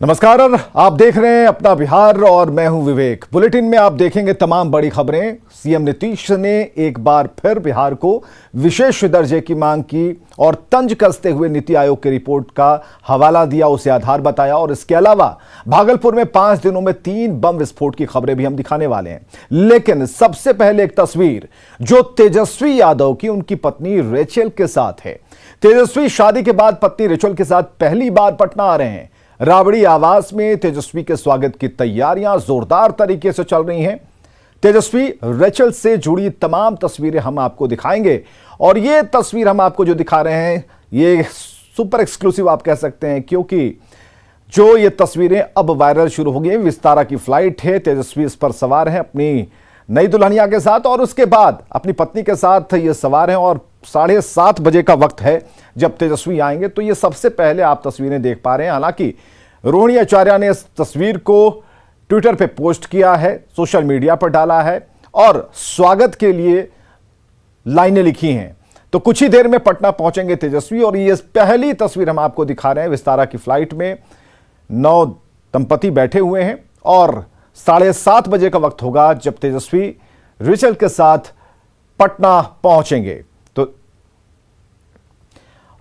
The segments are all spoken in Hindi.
नमस्कार, आप देख रहे हैं अपना बिहार और मैं हूं विवेक। बुलेटिन में आप देखेंगे तमाम बड़ी खबरें। सीएम नीतीश ने एक बार फिर बिहार को विशेष दर्जे की मांग की और तंज कसते हुए नीति आयोग की रिपोर्ट का हवाला दिया, उसे आधार बताया। और इसके अलावा भागलपुर में 5 दिनों में 3 बम विस्फोट की खबरें भी हम दिखाने वाले हैं। लेकिन सबसे पहले एक तस्वीर जो तेजस्वी यादव की उनकी पत्नी रेचल के साथ है। तेजस्वी शादी के बाद पत्नी रेचल के साथ पहली बार पटना आ रहे हैं। राबड़ी आवास में तेजस्वी के स्वागत की तैयारियां जोरदार तरीके से चल रही हैं। तेजस्वी रेचल से जुड़ी तमाम तस्वीरें हम आपको दिखाएंगे और ये तस्वीर हम आपको जो दिखा रहे हैं ये सुपर एक्सक्लूसिव आप कह सकते हैं, क्योंकि जो ये तस्वीरें अब वायरल शुरू हो गई। विस्तारा की फ्लाइट है, तेजस्वी इस पर सवार हैं अपनी नई दुल्हनिया के साथ और उसके बाद अपनी पत्नी के साथ ये सवार हैं और 7:30 बजे का वक्त है जब तेजस्वी आएंगे। तो ये सबसे पहले आप तस्वीरें देख पा रहे हैं। हालांकि रोहिणी आचार्य ने इस तस्वीर को ट्विटर पे पोस्ट किया है, सोशल मीडिया पर डाला है और स्वागत के लिए लाइनें लिखी हैं। तो कुछ ही देर में पटना पहुंचेंगे तेजस्वी और ये पहली तस्वीर हम आपको दिखा रहे हैं। विस्तारा की फ्लाइट में 9 दंपति बैठे हुए हैं और 7:30 बजे का वक्त होगा जब तेजस्वी रेचल के साथ पटना पहुंचेंगे।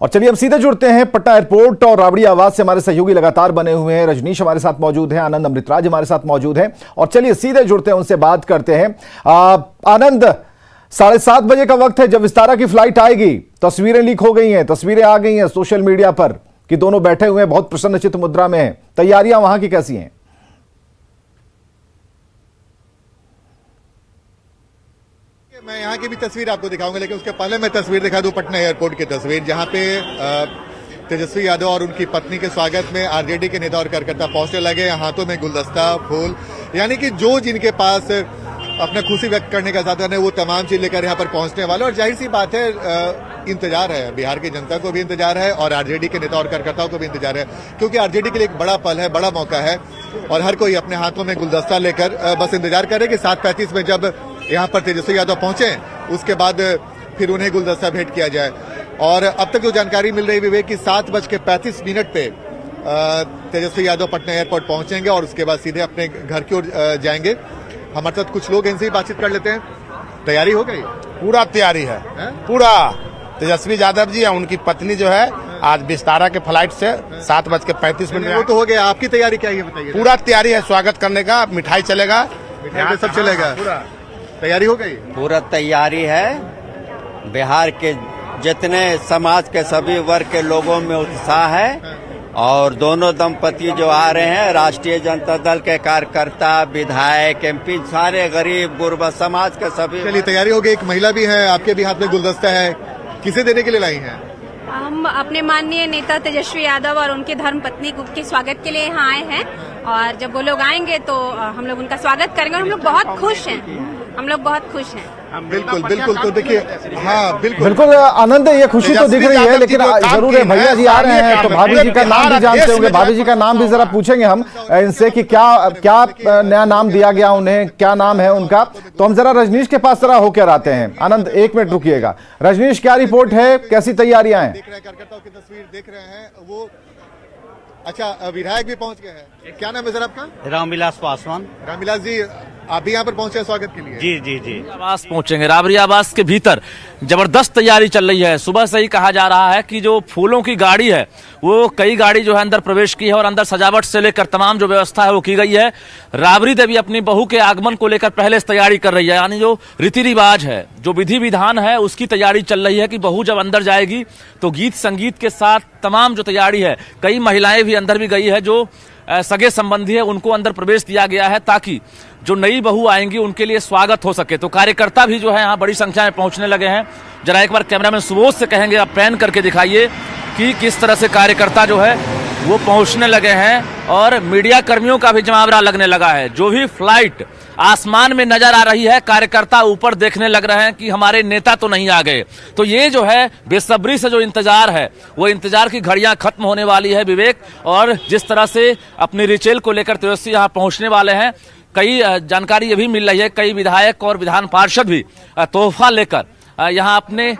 और चलिए हम सीधे जुड़ते हैं पटना एयरपोर्ट और राबड़ी आवास से। हमारे सहयोगी लगातार बने हुए हैं। रजनीश हमारे साथ मौजूद है, आनंद अमृतराज हमारे साथ मौजूद हैं और चलिए सीधे जुड़ते हैं, उनसे बात करते हैं। आनंद, 7:30 बजे का वक्त है जब विस्तारा की फ्लाइट आएगी। तस्वीरें लीक हो गई हैं, तस्वीरें आ गई हैं सोशल मीडिया पर कि दोनों बैठे हुए हैं, बहुत प्रसन्नचित्त मुद्रा में हैं। तैयारियां वहां की कैसी हैं? मैं यहाँ की भी तस्वीर आपको दिखाऊंगा, लेकिन उसके पहले मैं तस्वीर दिखा दूं पटना एयरपोर्ट की तस्वीर, जहाँ पे तेजस्वी यादव और उनकी पत्नी के स्वागत में आरजेडी के नेता और कार्यकर्ता पहुंचने लगे। हाथों में गुलदस्ता, फूल, यानी कि जो जिनके पास अपना खुशी व्यक्त करने का साधन है वो तमाम चीज लेकर यहाँ पर पहुंचने वाले। और जाहिर सी बात है, इंतजार है, बिहार की जनता को भी इंतजार है और आरजेडी के नेता और कार्यकर्ताओं को भी इंतजार है, क्योंकि आरजेडी के लिए एक बड़ा पल है, बड़ा मौका है और हर कोई अपने हाथों में गुलदस्ता लेकर बस इंतजार करे कि 7:35 में जब यहाँ पर तेजस्वी यादव पहुंचे उसके बाद फिर उन्हें गुलदस्ता भेंट किया जाए। और अब तक जो जानकारी मिल रही है विवेक की 7:35 पे तेजस्वी यादव पटना एयरपोर्ट पहुंचेंगे और उसके बाद सीधे अपने घर की ओर जाएंगे। हमारे साथ कुछ लोग इनसे ही बातचीत कर लेते हैं। तैयारी हो गई? पूरा तैयारी है, पूरा। तेजस्वी यादव जी उनकी पत्नी जो है आज विस्तारा के फ्लाइट से 7:35 वो तो हो गया, आपकी तैयारी क्या है बताइए? पूरा तैयारी है स्वागत करने का, मिठाई चलेगा, मिठाई सब चलेगा, पूरा तैयारी हो गई? पूरा तैयारी है। बिहार के जितने समाज के सभी वर्ग के लोगों में उत्साह है और दोनों दंपति जो आ रहे हैं, राष्ट्रीय जनता दल के कार्यकर्ता, विधायक, एमपी, सारे गरीब गुरबा समाज के सभी। चलिए तैयारी हो गई। एक महिला भी है, आपके भी हाथ में गुलदस्ता है, किसे देने के लिए लाई हैं? हम अपने माननीय नेता तेजस्वी यादव और उनकी धर्मपत्नी के स्वागत के लिए यहाँ आए हैं और जब वो लोग आएंगे तो हम लोग उनका स्वागत करेंगे और हम लोग बहुत खुश हैं। हम लोग बहुत खुश हैं। बिल्कुल बिल्कुल। तो देखिए, हाँ बिल्कुल आनंद, ये खुशी तो दिख रही है, लेकिन जरूर है भैया जी आ रहे हैं तो भाभी जी का नाम भी जानते होंगे। भाभी जी का नाम भी जरा पूछेंगे हम इनसे कि क्या नया नाम दिया गया उन्हें, क्या नाम है उनका। तो हम जरा रजनीश के पास जरा होकर आते हैं। आनंद 1 मिनट रुकिएगा। रजनीश, क्या रिपोर्ट है, कैसी तैयारियां हैं? देख रहे हैं, कार्यकर्ताओं की तस्वीर देख रहे हैं वो। अच्छा, विधायक भी पहुंच गए हैं। क्या नाम है सर आपका? रामविलास पासवान। रामविलास जी, आप भी यहाँ पर पहुंचे स्वागत के लिए? जी जी जी। आवास पहुंचेंगे। राबड़ी आवास के भीतर जबरदस्त तैयारी चल रही है। सुबह से ही कहा जा रहा है कि जो फूलों की गाड़ी है वो कई गाड़ी जो है अंदर प्रवेश की है और अंदर सजावट से लेकर तमाम जो व्यवस्था है वो की गई है। राबड़ी देवी अपनी बहू के आगमन को लेकर पहले से तैयारी कर रही है, यानी जो रीति रिवाज है, जो विधि विधान है, उसकी तैयारी चल रही है कि बहू जब अंदर जाएगी तो गीत संगीत के साथ तमाम जो तैयारी है, कई महिलाएं भी अंदर भी गई है, जो सगे संबंधी है उनको अंदर प्रवेश दिया गया है ताकि जो नई बहू आएंगी उनके लिए स्वागत हो सके। तो कार्यकर्ता भी जो है यहाँ बड़ी संख्या में पहुंचने लगे हैं। जरा एक बार कैमरामैन सुबोध से कहेंगे आप पैन करके दिखाइए कि किस तरह से कार्यकर्ता जो है वो पहुंचने लगे हैं और मीडिया कर्मियों का भी जमावड़ा लगने लगा है। जो भी फ्लाइट आसमान में नजर आ रही है, कार्यकर्ता ऊपर देखने लग रहे हैं कि हमारे नेता तो नहीं आ गए। तो ये जो है बेसब्री से जो इंतजार है वो इंतजार की घड़ियां खत्म होने वाली है विवेक। और जिस तरह से अपनी रिचेल को लेकर तेजस्वी यहाँ पहुंचने वाले हैं, कई जानकारी ये भी मिल रही है, कई विधायक और विधान पार्षद भी तोहफा लेकर यहाँ अपने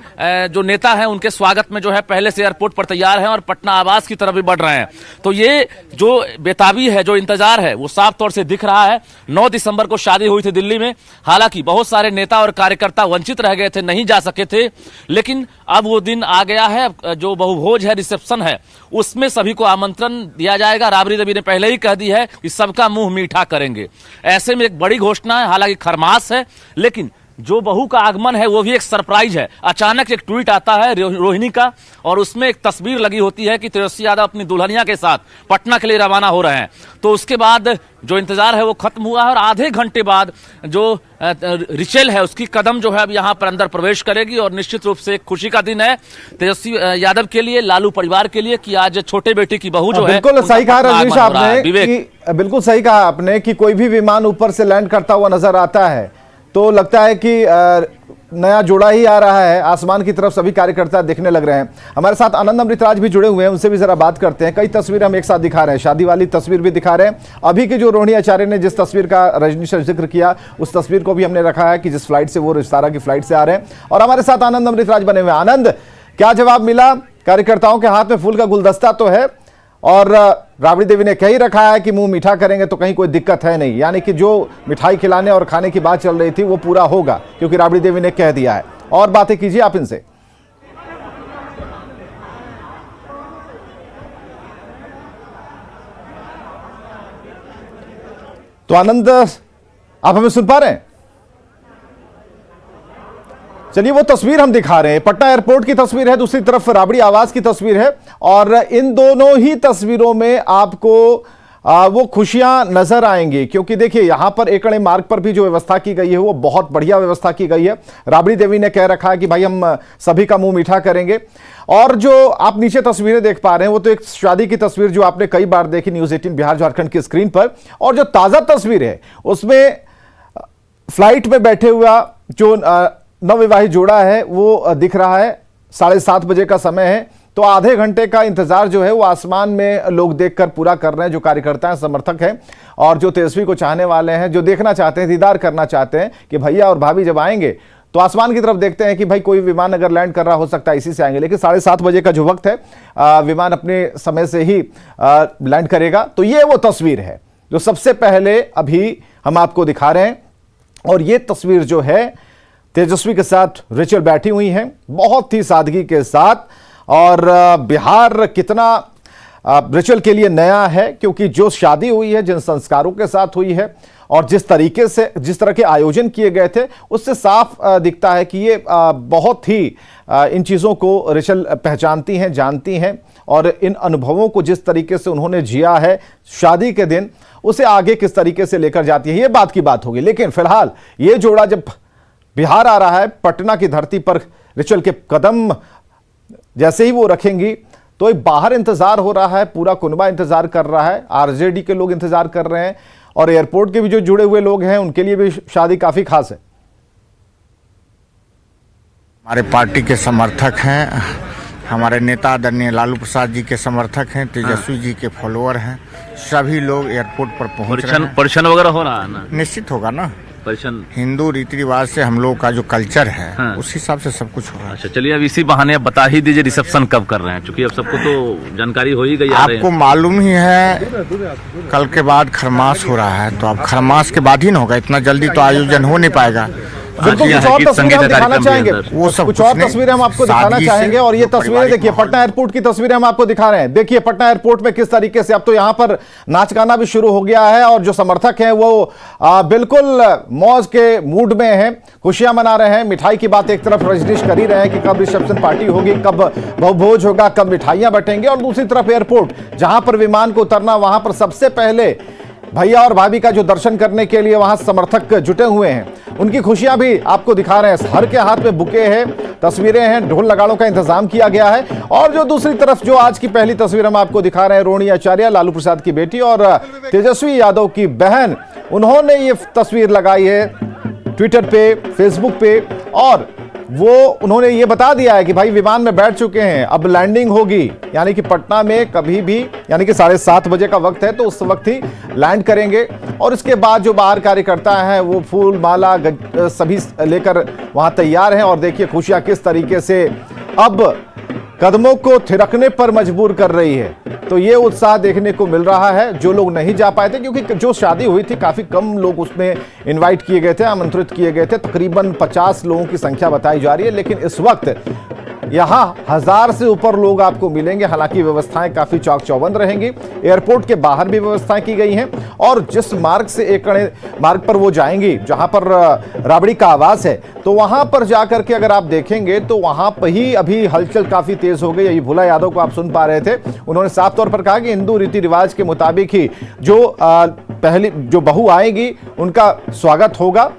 जो नेता हैं उनके स्वागत में जो है पहले से एयरपोर्ट पर तैयार हैं और पटना आवास की तरफ भी बढ़ रहे हैं। तो ये जो बेताबी है, जो इंतजार है, वो साफ तौर से दिख रहा है। 9 दिसंबर को शादी हुई थी दिल्ली में, हालांकि बहुत सारे नेता और कार्यकर्ता वंचित रह गए थे, नहीं जा सके थे, लेकिन अब वो दिन आ गया है। जो बहुभोज है, रिसेप्शन है, उसमें सभी को आमंत्रण दिया जाएगा। राबड़ी देवी ने पहले ही कह दी है कि सबका मुंह मीठा करेंगे। ऐसे में एक बड़ी घोषणा है, हालांकि खरमास है, लेकिन जो बहू का आगमन है वो भी एक सरप्राइज है। अचानक एक ट्वीट आता है रोहिणी का और उसमें एक तस्वीर लगी होती है कि तेजस्वी यादव अपनी दुल्हनिया के साथ पटना के लिए रवाना हो रहे हैं। तो उसके बाद जो इंतजार है वो खत्म हुआ है और आधे घंटे बाद जो रिचेल है उसकी कदम जो है अब यहाँ पर अंदर प्रवेश करेगी। और निश्चित रूप से एक खुशी का दिन है तेजस्वी यादव के लिए, लालू परिवार के लिए, कि आज छोटे बेटे की बहू जो है। बिल्कुल सही कहा रजनीश आपने, बिल्कुल सही कहा आपने कि कोई भी विमान ऊपर से लैंड करता हुआ नजर आता है तो लगता है कि नया जोड़ा ही आ रहा है। आसमान की तरफ सभी कार्यकर्ता देखने लग रहे हैं। हमारे साथ आनंद अमृतराज भी जुड़े हुए हैं, उनसे भी जरा बात करते हैं। कई तस्वीरें हम एक साथ दिखा रहे हैं, शादी वाली तस्वीर भी दिखा रहे हैं। अभी की जो रोहिणी आचार्य ने जिस तस्वीर का रजनीश ने जिक्र किया, उस तस्वीर को भी हमने रखा है कि जिस फ्लाइट से वो विस्तारा की फ्लाइट से आ रहे हैं। और हमारे साथ आनंद अमृतराज बने हुए। आनंद, क्या जवाब मिला? कार्यकर्ताओं के हाथ में फूल का गुलदस्ता तो है और राबड़ी देवी ने कह ही रखा है कि मुंह मीठा करेंगे, तो कहीं कोई दिक्कत है नहीं, यानी कि जो मिठाई खिलाने और खाने की बात चल रही थी वो पूरा होगा, क्योंकि राबड़ी देवी ने कह दिया है। और बातें कीजिए आप इनसे। तो आनंद, आप हमें सुन पा रहे हैं? चलिए, वो तस्वीर हम दिखा रहे हैं, पटना एयरपोर्ट की तस्वीर है, दूसरी तरफ राबड़ी आवास की तस्वीर है। और इन दोनों ही तस्वीरों में आपको वो खुशियां नजर आएंगी, क्योंकि देखिए यहां पर एकड़े मार्ग पर भी जो व्यवस्था की गई है वो बहुत बढ़िया व्यवस्था की गई है। राबड़ी देवी ने कह रखा है कि भाई हम सभी का मुंह मीठा करेंगे। और जो आप नीचे तस्वीरें देख पा रहे हैं वो तो एक शादी की तस्वीर जो आपने कई बार देखी न्यूज़ 18 बिहार झारखंड की स्क्रीन पर। और जो ताजा तस्वीर है उसमें फ्लाइट में बैठे हुआ जो नवविवाहित जोड़ा है वो दिख रहा है। 7:30 बजे का समय है, तो आधे घंटे का इंतजार जो है वो आसमान में लोग देखकर पूरा कर रहे हैं, जो कार्यकर्ता हैं, समर्थक हैं और जो तेजस्वी को चाहने वाले हैं, जो देखना चाहते हैं, दीदार करना चाहते हैं कि भैया और भाभी जब आएंगे तो आसमान की तरफ देखते हैं कि भाई कोई विमान अगर लैंड कर रहा हो सकता है इसी से आएंगे। लेकिन 7:30 बजे का जो वक्त है विमान अपने समय से ही लैंड करेगा। तो ये वो तस्वीर है जो सबसे पहले अभी हम आपको दिखा रहे हैं। और ये तस्वीर जो है तेजस्वी के साथ रेचल बैठी हुई हैं बहुत ही सादगी के साथ। और बिहार कितना रेचल के लिए नया है, क्योंकि जो शादी हुई है, जिन संस्कारों के साथ हुई है और जिस तरीके से, जिस तरह के आयोजन किए गए थे, उससे साफ दिखता है कि ये बहुत ही इन चीज़ों को रेचल पहचानती हैं, जानती हैं। और इन अनुभवों को जिस तरीके से उन्होंने जिया है शादी के दिन, उसे आगे किस तरीके से लेकर जाती है, ये बात की बात होगी। लेकिन फिलहाल ये जोड़ा जब बिहार आ रहा है, पटना की धरती पर रेचल के कदम जैसे ही वो रखेंगी तो एक बाहर इंतजार हो रहा है, पूरा कुनबा इंतजार कर रहा है, आरजेडी के लोग इंतजार कर रहे हैं और एयरपोर्ट के भी जो जुड़े हुए लोग हैं उनके लिए भी शादी काफी खास है। हमारे पार्टी के समर्थक हैं, हमारे नेता आदरणीय लालू प्रसाद जी के समर्थक हैं, तेजस्वी जी के फॉलोअर हैं, सभी लोग एयरपोर्ट पर पहुंच रहे हैं। परिछन वगैरह हो रहा है ना? निश्चित होगा ना, परिछन हिंदू रीति रिवाज से हम लोग का जो कल्चर है उस हिसाब से सब कुछ हो रहा है। अच्छा, चलिए अब इसी बहाने अब बता ही दीजिए रिसेप्शन कब कर रहे हैं, क्योंकि अब सबको तो जानकारी हो ही गई। आपको मालूम ही है कल के बाद खरमास हो रहा है, तो अब खरमास के बाद ही ना होगा, इतना जल्दी तो आयोजन हो नहीं पाएगा। बिल्कुल कुछ और तस्वीरें हम दिखाना चाहेंगे, वो सब कुछ और तस्वीरें हम आपको दिखाना चाहेंगे। और ये तस्वीरें देखिए, पटना एयरपोर्ट की तस्वीरें हम आपको दिखा रहे हैं। देखिए पटना एयरपोर्ट में किस तरीके से अब तो यहाँ पर नाच गाना भी शुरू हो गया है और जो समर्थक हैं वो बिल्कुल मौज के मूड में हैं, खुशियां मना रहे हैं। मिठाई की बात एक तरफ रजनीश कर ही रहे हैं कि कब रिसेप्शन पार्टी होगी, कब भोज होगा, कब मिठाइयां बटेंगे। और दूसरी तरफ एयरपोर्ट जहां पर विमान को उतरना, वहां पर सबसे पहले भैया और भाभी का जो दर्शन करने के लिए वहां समर्थक जुटे हुए हैं, उनकी खुशियां भी आपको दिखा रहे हैं। हर के हाथ में बुके हैं, तस्वीरें हैं, ढोल नगाड़ों का इंतजाम किया गया है। और जो दूसरी तरफ जो आज की पहली तस्वीर हम आपको दिखा रहे हैं, रोहिणी आचार्य, लालू प्रसाद की बेटी और तेजस्वी यादव की बहन, उन्होंने ये तस्वीर लगाई है ट्विटर पे, फेसबुक पे। और वो उन्होंने ये बता दिया है कि भाई विमान में बैठ चुके हैं, अब लैंडिंग होगी, यानी कि पटना में कभी भी, यानी कि 7:30 बजे का वक्त है तो उस वक्त ही लैंड करेंगे। और इसके बाद जो बाहर कार्यकर्ता हैं वो फूल माला सभी लेकर वहां तैयार हैं। और देखिए खुशियां किस तरीके से अब कदमों को थिरकने पर मजबूर कर रही है। तो ये उत्साह देखने को मिल रहा है। जो लोग नहीं जा पाए थे, क्योंकि जो शादी हुई थी काफी कम लोग उसमें इनवाइट किए गए थे, आमंत्रित किए गए थे, तकरीबन 50 लोगों की संख्या बताई जा रही है। लेकिन इस वक्त यहां 1000 से ऊपर लोग आपको मिलेंगे। हालांकि व्यवस्थाएं काफी चौक चौबंद रहेंगी। एयरपोर्ट के बाहर भी व्यवस्थाएं की गई हैं और जिस मार्ग से मार्ग पर वो जाएंगी, जहां पर राबड़ी का आवास है, तो वहां पर जाकर के अगर आप देखेंगे तो वहां पर ही अभी हलचल काफी तेज हो गई। यही भोला यादव को आप सुन पा रहे थे। उन्होंने साफ तौर पर कहा कि हिंदू रीति रिवाज के मुताबिक ही जो पहली जो बहू आएगी उनका स्वागत होगा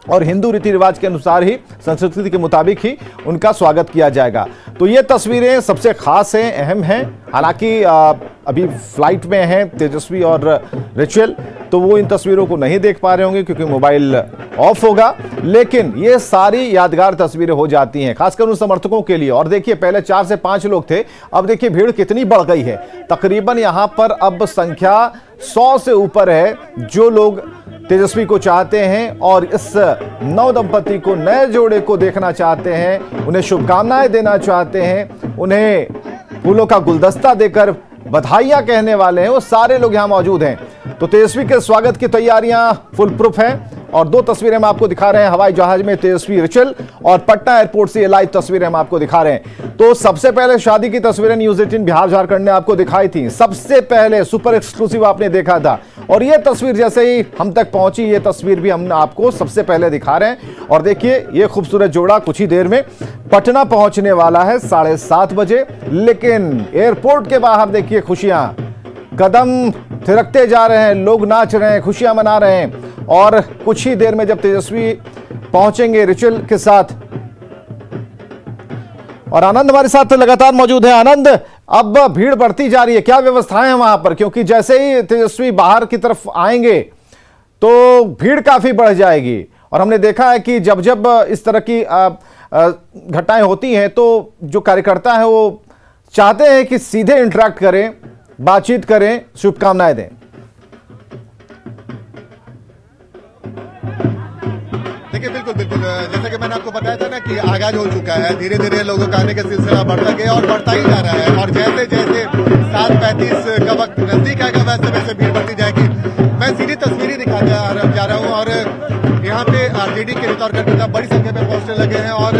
और हिंदू रीति रिवाज के अनुसार ही, संस्कृति के मुताबिक ही उनका स्वागत किया जाएगा। तो ये तस्वीरें सबसे खास हैं, अहम हैं। हालांकि अभी फ्लाइट में हैं तेजस्वी और रिचुअल, तो वो इन तस्वीरों को नहीं देख पा रहे होंगे क्योंकि मोबाइल ऑफ होगा। लेकिन ये सारी यादगार तस्वीरें हो जाती हैं, खासकर उन समर्थकों के लिए। और देखिए पहले 4 से 5 लोग थे, अब देखिए भीड़ कितनी बढ़ गई है। तकरीबन यहां पर अब संख्या 100 से ऊपर है जो लोग तेजस्वी को चाहते हैं और इस नव दंपति को, नए जोड़े को देखना चाहते हैं, उन्हें शुभकामनाएं देना चाहते हैं, उन्हें फूलों का गुलदस्ता देकर बधाइयां कहने वाले हैं। वो सारे लोग यहां मौजूद हैं। तो तेजस्वी के स्वागत की तैयारियां फुल प्रूफ हैं और 2 तस्वीरें हम आपको दिखा रहे हैं। हवाई जहाज में तेजस्वी रिचल और पटना एयरपोर्ट से ये लाइव तस्वीरें हम आपको दिखा रहे हैं। तो सबसे पहले शादी की तस्वीरें न्यूज़ 18 बिहार झारखंड ने आपको दिखाई थी। सबसे पहले सुपर एक्सक्लूसिव आपने देखा था और ये तस्वीर जैसे ही हम तक पहुंची, ये तस्वीर भी हम आपको सबसे पहले दिखा रहे हैं। और देखिए ये खूबसूरत जोड़ा कुछ ही देर में पटना पहुंचने वाला है 7:30 बजे। लेकिन एयरपोर्ट के बाहर देखिए खुशियां, कदम थिरकते जा रहे हैं, लोग नाच रहे हैं, खुशियां मना रहे हैं। और कुछ ही देर में जब तेजस्वी पहुंचेंगे रिचुअल के साथ, और आनंद हमारे साथ लगातार मौजूद है। आनंद, अब भीड़ बढ़ती जा रही है, क्या व्यवस्थाएं हैं वहां पर? क्योंकि जैसे ही तेजस्वी बाहर की तरफ आएंगे तो भीड़ काफी बढ़ जाएगी। और हमने देखा है कि जब जब इस तरह की घटनाएं होती हैं तो जो कार्यकर्ता है वो चाहते हैं कि सीधे इंटरेक्ट करें, बातचीत करें, शुभकामनाएं दें। देखिए बिल्कुल बिल्कुल, जैसा कि मैंने आपको बताया था ना कि आगाज हो चुका है। धीरे धीरे लोगों का आने का सिलसिला बढ़ता गया और बढ़ता ही जा रहा है। और जैसे जैसे 7:35 का वक्त नजदीक आएगा वैसे वैसे भीड़ बढ़ती जाएगी। मैं सीधी तस्वीरें दिखा जा रहा हूँ और यहाँ पे आरजेडी के नेता और कार्यकर्ता बड़ी संख्या में पोस्टर लगे हैं और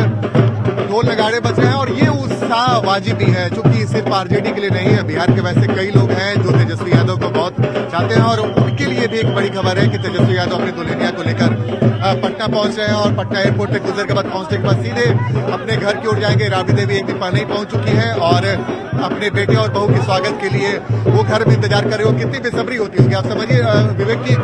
ढोल नगाड़े बज रहे हैं। और ये उत्साह वाजिबी है, चूंकि सिर्फ आरजेडी के लिए नहीं है, बिहार के वैसे कई लोग हैं जो तेजस्वी यादव को बहुत चाहते हैं। और उनके लिए भी एक बड़ी खबर है कि तेजस्वी यादव अपनी दुल्हनिया को लेकर पटना पहुंच रहे हैं और पटना एयरपोर्ट तक गुजर के बाद पहुंचने के बाद सीधे अपने घर की ओर जाएंगे। राबड़ी देवी एक दिन पहले ही पहुंच चुकी है और अपने बेटे और बहू के स्वागत के लिए वो घर में इंतजार कर रहे हो। कितनी बेसब्री होती होगी, आप समझिए विवेक की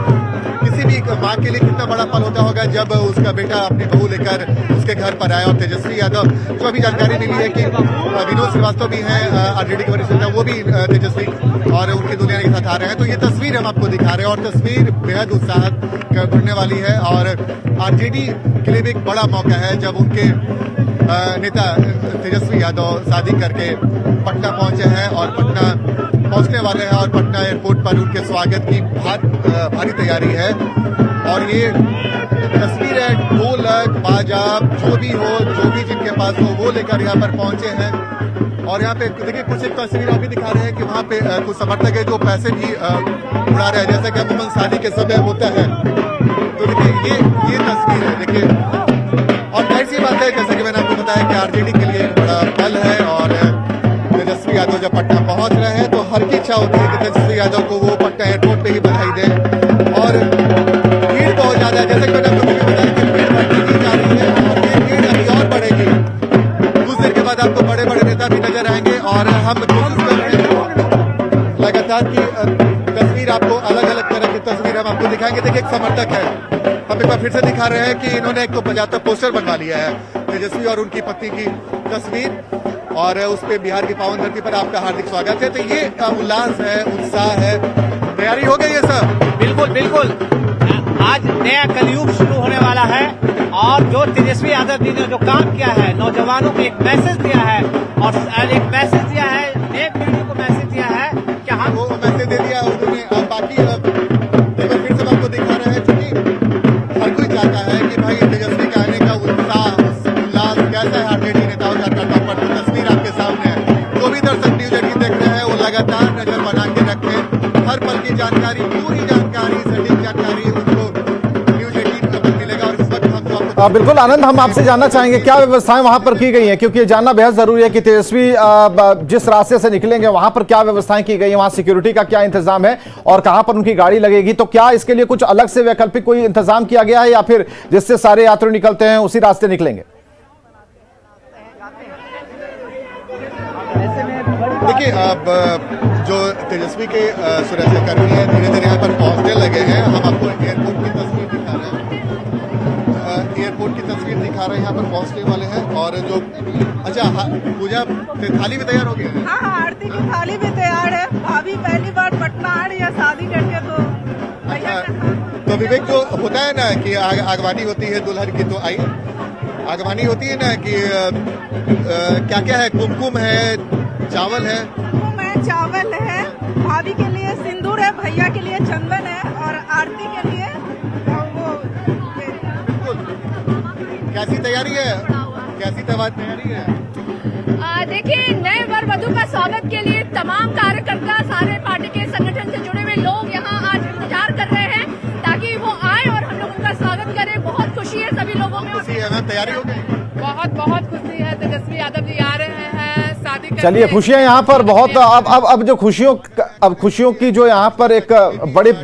किसी भी मां के लिए कितना बड़ा पल होता होगा जब उसका बेटा अपनी बहू लेकर उसके घर पर आया। और तेजस्वी यादव, जो अभी जानकारी मिली है कि विनोद श्रीवास्तव भी हैं आरजेडी के वरिष्ठ नेता, वो भी तेजस्वी और उनकी दुनिया के साथ आ रहे हैं। तो ये तस्वीर हम आपको दिखा रहे हैं और तस्वीर बेहद उत्साह बढ़ने वाली है। और आरजेडी के लिए भी एक बड़ा मौका है जब उनके नेता तेजस्वी यादव शादी करके पटना पहुंचे हैं और पटना पहुंचने वाले हैं और पटना एयरपोर्ट पर उनके स्वागत की भारी तैयारी है। और ये तस्वीर है ढोलक बाजा जो भी जिनके पास हो वो लेकर यहाँ पर पहुंचे हैं। और यहाँ पे देखिए कुछ एक तस्वीर अभी दिखा रहे हैं कि वहाँ पे कुछ समर्थक है जो पैसे भी उड़ा रहे हैं, जैसा कि अमूमन शादी के समय होता है। तो देखिए ये तस्वीर है, देखिए। और जाहिर सी बात है, जैसा कि मैंने आपको बताया कि आरजेडी के लिए एक बड़ा पल है। और तेजस्वी यादव जब पटना पहुंच रहे हैं तो हर की इच्छा होती है कि तेजस्वी यादव को वो पटना एयरपोर्ट पे ही बधाई दें। और भीड़ बहुत ज्यादा है, जैसे कि मैंने आपको बताया कि भीड़ बढ़ती जा रही है और ये भीड़ अभी और बढ़ेगी। कुछ देर के बाद आपको बड़े बड़े नेता भी नजर आएंगे और हम कोशिश कर रहे हैं लगातार की तस्वीर आपको अलग अलग तरह की तस्वीर हम आपको दिखाएंगे। देखिए एक समर्थक है, हम एक बार फिर से दिखा रहे हैं कि इन्होंने एक तो 75 पोस्टर बनवा लिया है तेजस्वी और उनकी पत्नी की तस्वीर और उस पे बिहार की पावन धरती पर आपका हार्दिक स्वागत है। तो ये उल्लास है, उत्साह है, तैयारी हो गई है सर? बिल्कुल बिल्कुल, आज नया कलयुग शुरू होने वाला है और जो तेजस्वी यादव जी ने जो काम किया है, नौजवानों को एक मैसेज दिया है और एक मैसेज दिया है, एक पीढ़ी को मैसेज दिया है कि हम वो मैसेज दे दिया उन्होंने। अब बाकी एक बार फिर से आपको दिखा रहे हैं, क्योंकि हर कोई चाहता है कि भाई तेजस्वी का आने का उत्साह उल्लास कैसा है आरजेडी नेताओं कार्यकर्ताओं पर। तो तस्वीर आपके सामने है। जो भी दर्शक न्यूज 18 देख रहे हैं वो लगातार नजर बना के रखें। हर पल की जानकारी, पूरी जानकारी, सटीक जानकारी उनको न्यूज 18 पर मिलेगा। और इस वक्त हम तो आपको बिल्कुल आनंद, हम आपसे जानना चाहेंगे क्या व्यवस्थाएं वहां पर की गई हैं, क्योंकि ये जानना बेहद जरूरी है कि तेजस्वी जिस रास्ते से निकलेंगे वहां पर क्या व्यवस्थाएं की गई हैं, वहां सिक्योरिटी का क्या इंतजाम है और कहां पर उनकी गाड़ी लगेगी। तो क्या इसके लिए कुछ अलग से वैकल्पिक कोई इंतजाम किया गया है या फिर जिससे सारे यात्री निकलते हैं उसी रास्ते निकलेंगे? देखिए, अब जो तेजस्वी के सुरक्षाकर्मी हैं धीरे धीरे यहाँ पर पहुंचने लगे हैं। हम आपको एयरपोर्ट की तस्वीर दिखा रहे हैं। एयरपोर्ट की तस्वीर दिखा रहे हैं, यहाँ पर पहुंचने वाले हैं। और जो अच्छा, पूजा थाली भी तैयार हो गई है। हाँ, आरती की थाली भी तैयार है। भाभी पहली बार पटना आ रही है शादी करके, तो तो विवेक, जो होता है ना कि आगवानी होती है दुल्हन की, तो आई आगवानी होती है ना कि क्या क्या है, कुमकुम है, चावल है, चावल है, भाभी के लिए सिंदूर है, भैया के लिए चंदन है और आरती के लिए वो। कैसी तैयारी है, कैसी तैयारी है? देखिए, नए वर वधु का स्वागत के लिए तमाम कार्यकर्ता, सारे पार्टी के संगठन से जुड़े हुए लोग यहाँ आज इंतजार कर रहे हैं ताकि वो आए और हम लोग उनका स्वागत करें। बहुत खुशी है सभी लोगों में। खुशी है ना, तैयारी हो गई? बहुत खुशी है। तेजस्वी यादव जी आ रहे हैं शादी करने। चलिए, खुशियां यहाँ पर बहुत। अब जो खुशियों की जो यहाँ पर एक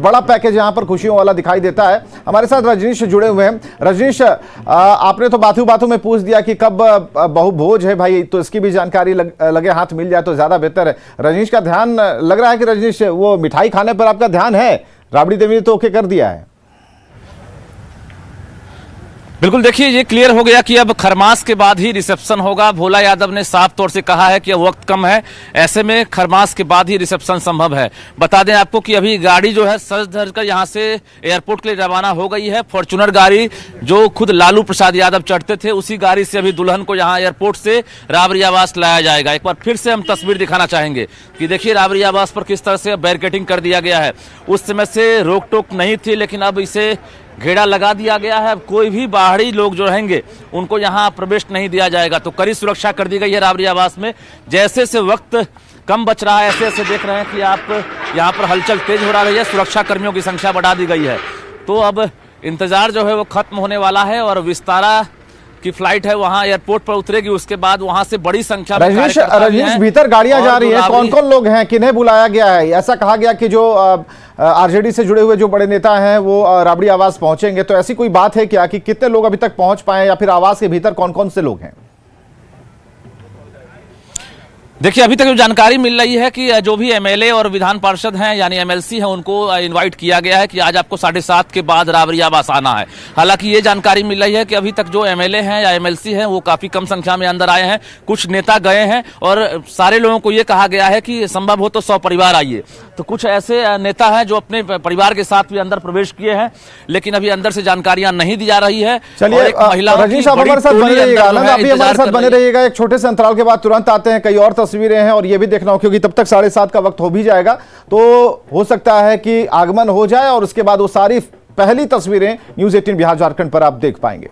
बड़ा पैकेज यहाँ पर खुशियों वाला दिखाई देता है। हमारे साथ रजनीश जुड़े हुए हैं। रजनीश, आपने तो बातों में पूछ दिया कि कब बहुभोज है भाई, तो इसकी भी जानकारी लगे हाथ मिल जाए तो ज्यादा बेहतर है। रजनीश का ध्यान लग रहा है कि रजनीश वो मिठाई खाने पर आपका ध्यान है। राबड़ी देवी ने तो ओके कर दिया है। बिल्कुल, देखिए ये क्लियर हो गया कि अब खरमास के बाद ही रिसेप्शन होगा। भोला यादव ने साफ तौर से कहा है कि अब वक्त कम है, ऐसे में खरमास के बाद ही रिसेप्शन संभव है। बता दें आपको कि अभी गाड़ी जो है सज धज कर यहाँ से एयरपोर्ट के लिए रवाना हो गई है। फॉर्च्यूनर गाड़ी जो खुद लालू प्रसाद यादव चढ़ते थे, उसी गाड़ी से अभी दुल्हन को यहाँ एयरपोर्ट से राबड़ी आवास लाया जाएगा। एक बार फिर से हम तस्वीर दिखाना चाहेंगे कि देखिए राबड़ी आवास पर किस तरह से बैरिकेडिंग कर दिया गया है। उस समय से रोक टोक नहीं थी, लेकिन अब इसे घेरा लगा दिया गया है। कोई भी बाहरी लोग जो रहेंगे उनको यहाँ प्रवेश नहीं दिया जाएगा। तो कड़ी सुरक्षा कर दी गई है राबड़ी आवास में। जैसे से वक्त कम बच रहा है, ऐसे ऐसे देख रहे हैं कि आप यहाँ पर हलचल तेज हो रही है। सुरक्षा कर्मियों की संख्या बढ़ा दी गई है। तो अब इंतजार जो है वो खत्म होने वाला है और विस्तारा की फ्लाइट है वहां एयरपोर्ट पर उतरेगी। उसके बाद वहां से बड़ी संख्या में रजनीश भीतर गाड़ियां जा रही हैं, कौन कौन लोग हैं, किन्हें बुलाया गया है? ऐसा कहा गया कि जो आरजेडी से जुड़े हुए जो बड़े नेता हैं वो राबड़ी आवास पहुंचेंगे, तो ऐसी कोई बात है क्या कि कितने लोग अभी तक पहुंच पाए या फिर आवास के भीतर कौन कौन से लोग हैं? देखिए, अभी तक जो जानकारी मिल रही है कि जो भी एमएलए और विधान पार्षद हैं यानी एमएलसी हैं, उनको इनवाइट किया गया है कि आज आपको 7:30 के बाद राबड़ी आवास आना है। हालांकि ये जानकारी मिल रही है कि अभी तक जो एमएलए हैं या एमएलसी हैं वो काफी कम संख्या में अंदर आए हैं। कुछ नेता गए हैं और सारे लोगों को ये कहा गया है कि संभव हो तो 100 परिवार आइए। तो कुछ ऐसे नेता हैं जो अपने परिवार के साथ भी अंदर प्रवेश किए हैं, लेकिन अभी अंदर से जानकारियां नहीं दी जा रही है। चलिए, रजनीश आप हमारे साथ बने रहिएगा, आनंद आप भी हमारे साथ बने रहिएगा। एक छोटे से अंतराल के बाद तुरंत आते हैं, कई और तस्वीरें हैं और ये भी देखना हो क्योंकि तब तक 7:30 का वक्त हो भी जाएगा। तो हो सकता है कि आगमन हो जाए और उसके बाद वो सारी पहली तस्वीरें न्यूज़ 18 बिहार झारखंड पर आप देख पाएंगे।